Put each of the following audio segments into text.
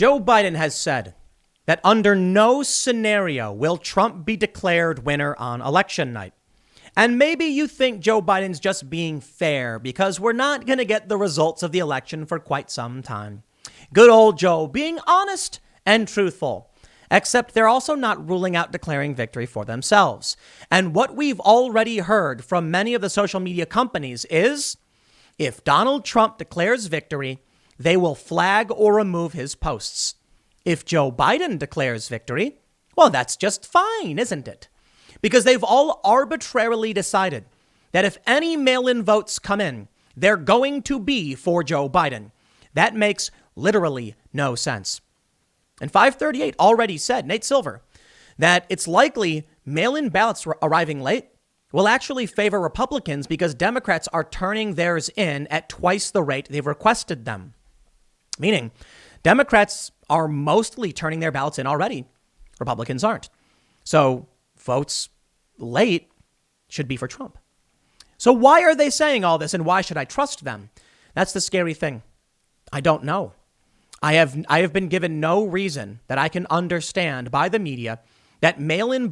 Joe Biden has said that under no scenario will Trump be declared winner on election night. And maybe you think Joe Biden's just being fair because we're not going to get the results of the election for quite some time. Good old Joe being honest and truthful, except they're also not ruling out declaring victory for themselves. And what we've already heard from many of the social media companies is if Donald Trump declares victory, they will flag or remove his posts. If Joe Biden declares victory, well, that's just fine, isn't it? Because they've all arbitrarily decided that if any mail-in votes come in, they're going to be for Joe Biden. That makes literally no sense. And 538 already said, Nate Silver, that it's likely mail-in ballots arriving late will actually favor Republicans because Democrats are turning theirs in at twice the rate they've requested them. Meaning, Democrats are mostly turning their ballots in already. Republicans aren't. So votes late should be for Trump. So why are they saying all this and why should I trust them? That's the scary thing. I don't know. I have been given no reason that I can understand by the media that mail-in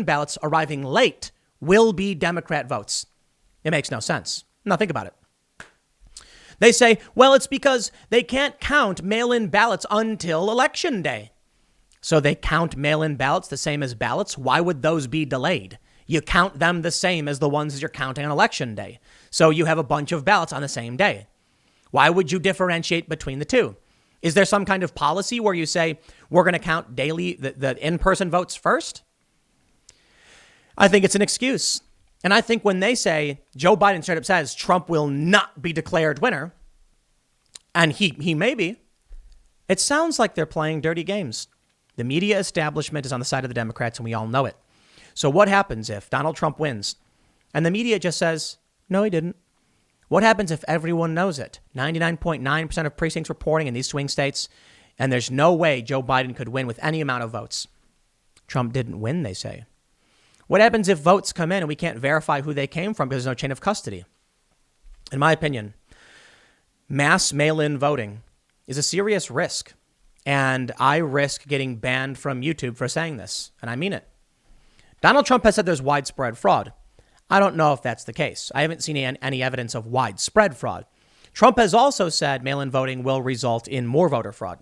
ballots arriving late will be Democrat votes. It makes no sense. Now think about it. They say, well, it's because they can't count mail-in ballots until Election Day. So they count mail-in ballots the same as ballots. Why would those be delayed? You count them the same as the ones you're counting on Election Day. So you have a bunch of ballots on the same day. Why would you differentiate between the two? Is there some kind of policy where you say, we're going to count daily the in-person votes first? I think it's an excuse. And I think when they say, Joe Biden straight up says Trump will not be declared winner, and he may be, it sounds like they're playing dirty games. The media establishment is on the side of the Democrats, and we all know it. So what happens if Donald Trump wins and the media just says, no, he didn't? What happens if everyone knows it? 99.9% of precincts reporting in these swing states, and there's no way Joe Biden could win with any amount of votes. Trump didn't win, they say. What happens if votes come in and we can't verify who they came from because there's no chain of custody? In my opinion, mass mail-in voting is a serious risk. And I risk getting banned from YouTube for saying this. And I mean it. Donald Trump has said there's widespread fraud. I don't know if that's the case. I haven't seen any evidence of widespread fraud. Trump has also said mail-in voting will result in more voter fraud.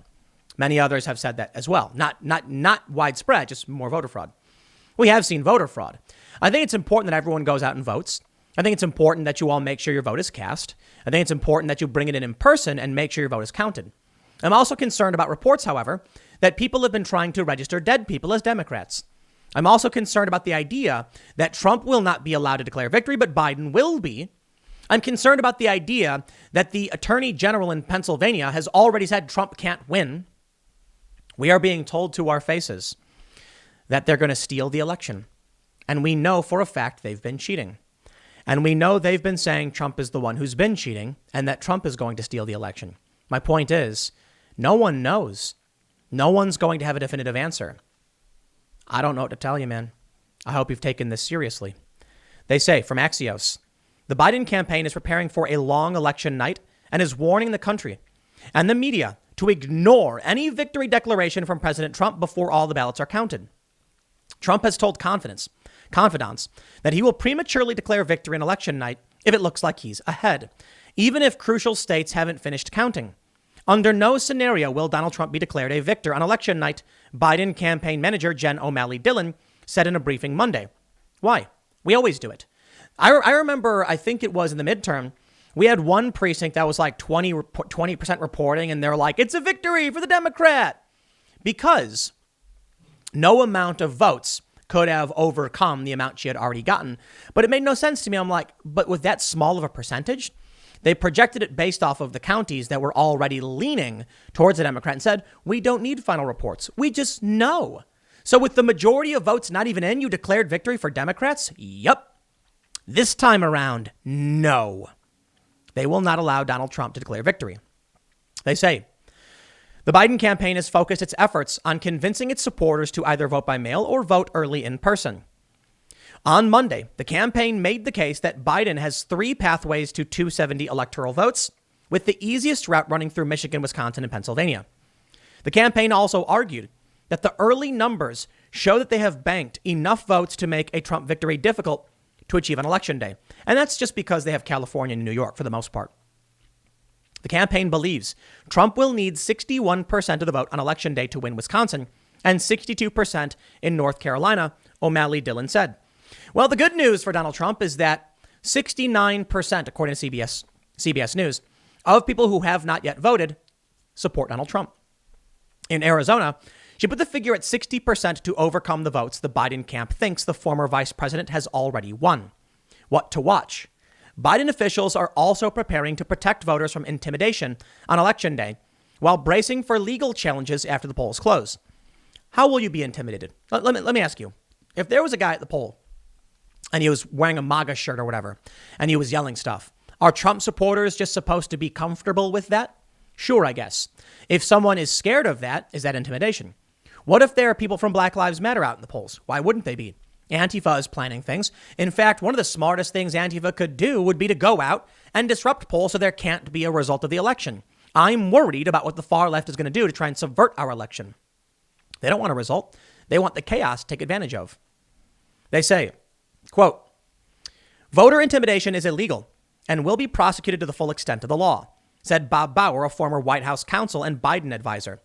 Many others have said that as well. Not widespread, just more voter fraud. We have seen voter fraud. I think it's important that everyone goes out and votes. I think it's important that you all make sure your vote is cast. I think it's important that you bring it in person and make sure your vote is counted. I'm also concerned about reports, however, that people have been trying to register dead people as Democrats. I'm also concerned about the idea that Trump will not be allowed to declare victory, but Biden will be. I'm concerned about the idea that the attorney general in Pennsylvania has already said Trump can't win. We are being told to our faces that they're going to steal the election. And we know for a fact they've been cheating. And we know they've been saying Trump is the one who's been cheating and that Trump is going to steal the election. My point is, no one knows. No one's going to have a definitive answer. I don't know what to tell you, man. I hope you've taken this seriously. They say from Axios, the Biden campaign is preparing for a long election night and is warning the country and the media to ignore any victory declaration from President Trump before all the ballots are counted. Trump has told confidants that he will prematurely declare victory on election night if it looks like he's ahead, even if crucial states haven't finished counting. Under no scenario will Donald Trump be declared a victor on election night, Biden campaign manager Jen O'Malley Dillon said in a briefing Monday. Why? We always do it. I remember, I think it was in the midterm, we had one precinct that was like 20% reporting, and they're like, it's a victory for the Democrat. Because no amount of votes could have overcome the amount she had already gotten. But it made no sense to me. I'm like, but with that small of a percentage, they projected it based off of the counties that were already leaning towards the Democrat and said, we don't need final reports. We just know. So with the majority of votes not even in, you declared victory for Democrats? Yup. This time around, no. They will not allow Donald Trump to declare victory. They say the Biden campaign has focused its efforts on convincing its supporters to either vote by mail or vote early in person. On Monday, the campaign made the case that Biden has 3 pathways to 270 electoral votes, with the easiest route running through Michigan, Wisconsin, and Pennsylvania. The campaign also argued that the early numbers show that they have banked enough votes to make a Trump victory difficult to achieve on Election Day. And that's just because they have California and New York for the most part. The campaign believes Trump will need 61% of the vote on Election Day to win Wisconsin and 62% in North Carolina, O'Malley Dillon said. Well, the good news for Donald Trump is that 69%, according to CBS News, of people who have not yet voted support Donald Trump. In Arizona, she put the figure at 60% to overcome the votes the Biden camp thinks the former vice president has already won. What to watch? Biden officials are also preparing to protect voters from intimidation on Election Day while bracing for legal challenges after the polls close. How will you be intimidated? Let me ask you. If there was a guy at the poll and he was wearing a MAGA shirt or whatever, and he was yelling stuff, are Trump supporters just supposed to be comfortable with that? Sure, I guess. If someone is scared of that, is that intimidation? What if there are people from Black Lives Matter out in the polls? Why wouldn't they be? Antifa is planning things. In fact, one of the smartest things Antifa could do would be to go out and disrupt polls so there can't be a result of the election. I'm worried about what the far left is going to do to try and subvert our election. They don't want a result. They want the chaos to take advantage of. They say, quote, voter intimidation is illegal and will be prosecuted to the full extent of the law, said Bob Bauer, a former White House counsel and Biden advisor.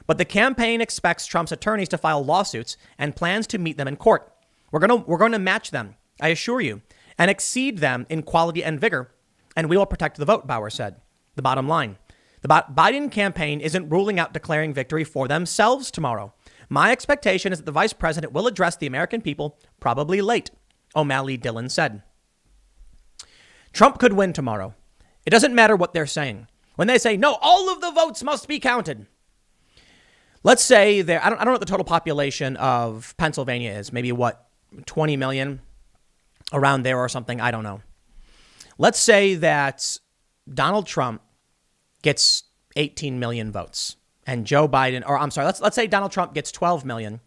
But the campaign expects Trump's attorneys to file lawsuits and plans to meet them in court. We're going to match them, I assure you, and exceed them in quality and vigor, and we will protect the vote, Bauer said. The bottom line, the Biden campaign isn't ruling out declaring victory for themselves tomorrow. My expectation is that the vice president will address the American people, probably late, O'Malley Dillon said. Trump could win tomorrow. It doesn't matter what they're saying. When they say, no, all of the votes must be counted. Let's say I don't know what the total population of Pennsylvania is. Maybe 20 million around there or something. I don't know. Let's say that Donald Trump gets 18 million votes and Joe Biden, or I'm sorry, let's say Donald Trump gets 12 million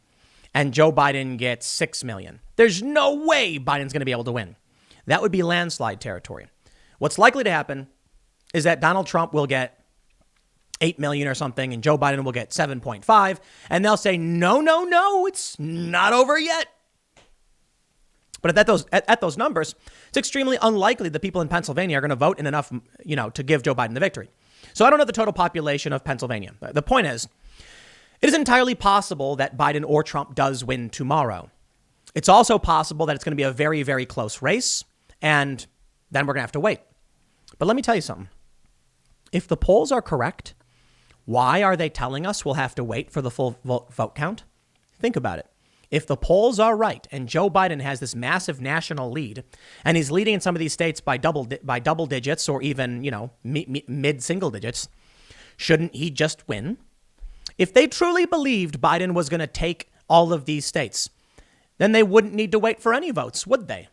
and Joe Biden gets 6 million. There's no way Biden's going to be able to win. That would be landslide territory. What's likely to happen is that Donald Trump will get 8 million or something and Joe Biden will get 7.5. And they'll say, no, it's not over yet. But at those numbers, it's extremely unlikely that people in Pennsylvania are going to vote in enough, to give Joe Biden the victory. So I don't know the total population of Pennsylvania. The point is, it is entirely possible that Biden or Trump does win tomorrow. It's also possible that it's going to be a very, very close race, and then we're going to have to wait. But let me tell you something. If the polls are correct, why are they telling us we'll have to wait for the full vote count? Think about it. If the polls are right and Joe Biden has this massive national lead and he's leading in some of these states by double digits or even, mid single digits, shouldn't he just win? If they truly believed Biden was going to take all of these states, then they wouldn't need to wait for any votes, would they?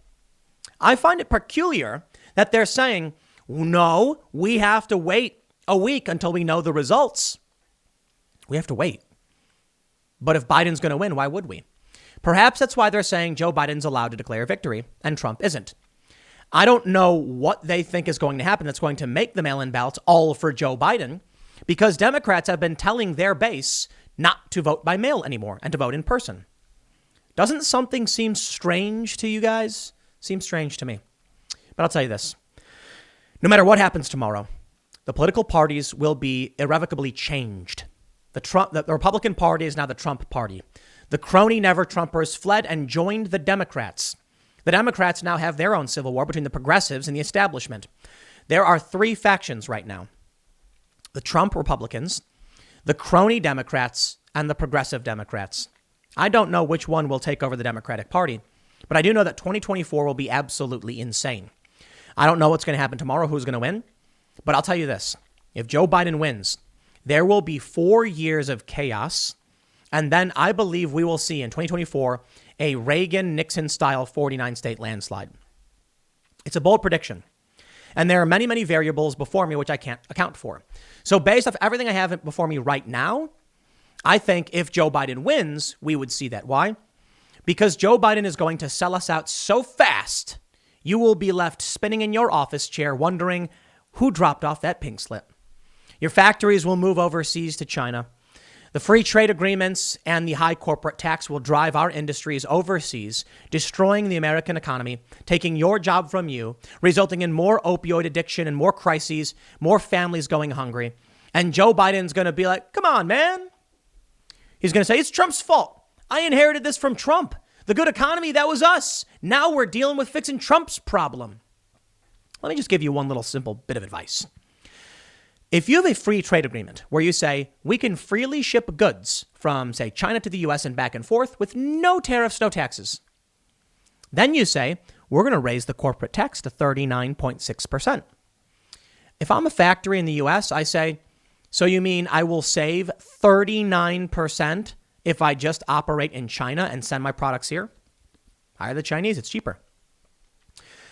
I find it peculiar that they're saying, no, we have to wait a week until we know the results. We have to wait. But if Biden's going to win, why would we? Perhaps that's why they're saying Joe Biden's allowed to declare victory and Trump isn't. I don't know what they think is going to happen that's going to make the mail-in ballots all for Joe Biden, because Democrats have been telling their base not to vote by mail anymore and to vote in person. Doesn't something seem strange to you guys? Seems strange to me. But I'll tell you this. No matter what happens tomorrow, the political parties will be irrevocably changed. The Republican Party is now the Trump Party. The crony never-Trumpers fled and joined the Democrats. The Democrats now have their own civil war between the progressives and the establishment. There are three factions right now. The Trump Republicans, the crony Democrats, and the progressive Democrats. I don't know which one will take over the Democratic Party, but I do know that 2024 will be absolutely insane. I don't know what's going to happen tomorrow, who's going to win, but I'll tell you this. If Joe Biden wins, there will be 4 years of chaos. And then I believe we will see in 2024 a Reagan-Nixon-style 49-state landslide. It's a bold prediction. And there are many, many variables before me which I can't account for. So based off everything I have before me right now, I think if Joe Biden wins, we would see that. Why? Because Joe Biden is going to sell us out so fast, you will be left spinning in your office chair wondering who dropped off that pink slip. Your factories will move overseas to China. The free trade agreements and the high corporate tax will drive our industries overseas, destroying the American economy, taking your job from you, resulting in more opioid addiction and more crises, more families going hungry. And Joe Biden's going to be like, come on, man. He's going to say, it's Trump's fault. I inherited this from Trump. The good economy, that was us. Now we're dealing with fixing Trump's problem. Let me just give you one little simple bit of advice. If you have a free trade agreement where you say we can freely ship goods from, say, China to the U.S. and back and forth with no tariffs, no taxes, then you say we're going to raise the corporate tax to 39.6%. If I'm a factory in the U.S., I say, so you mean I will save 39% if I just operate in China and send my products here? Hire the Chinese, it's cheaper.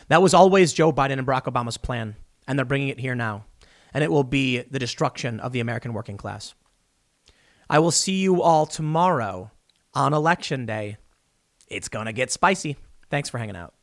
That was always Joe Biden and Barack Obama's plan, and they're bringing it here now. And it will be the destruction of the American working class. I will see you all tomorrow on Election Day. It's going to get spicy. Thanks for hanging out.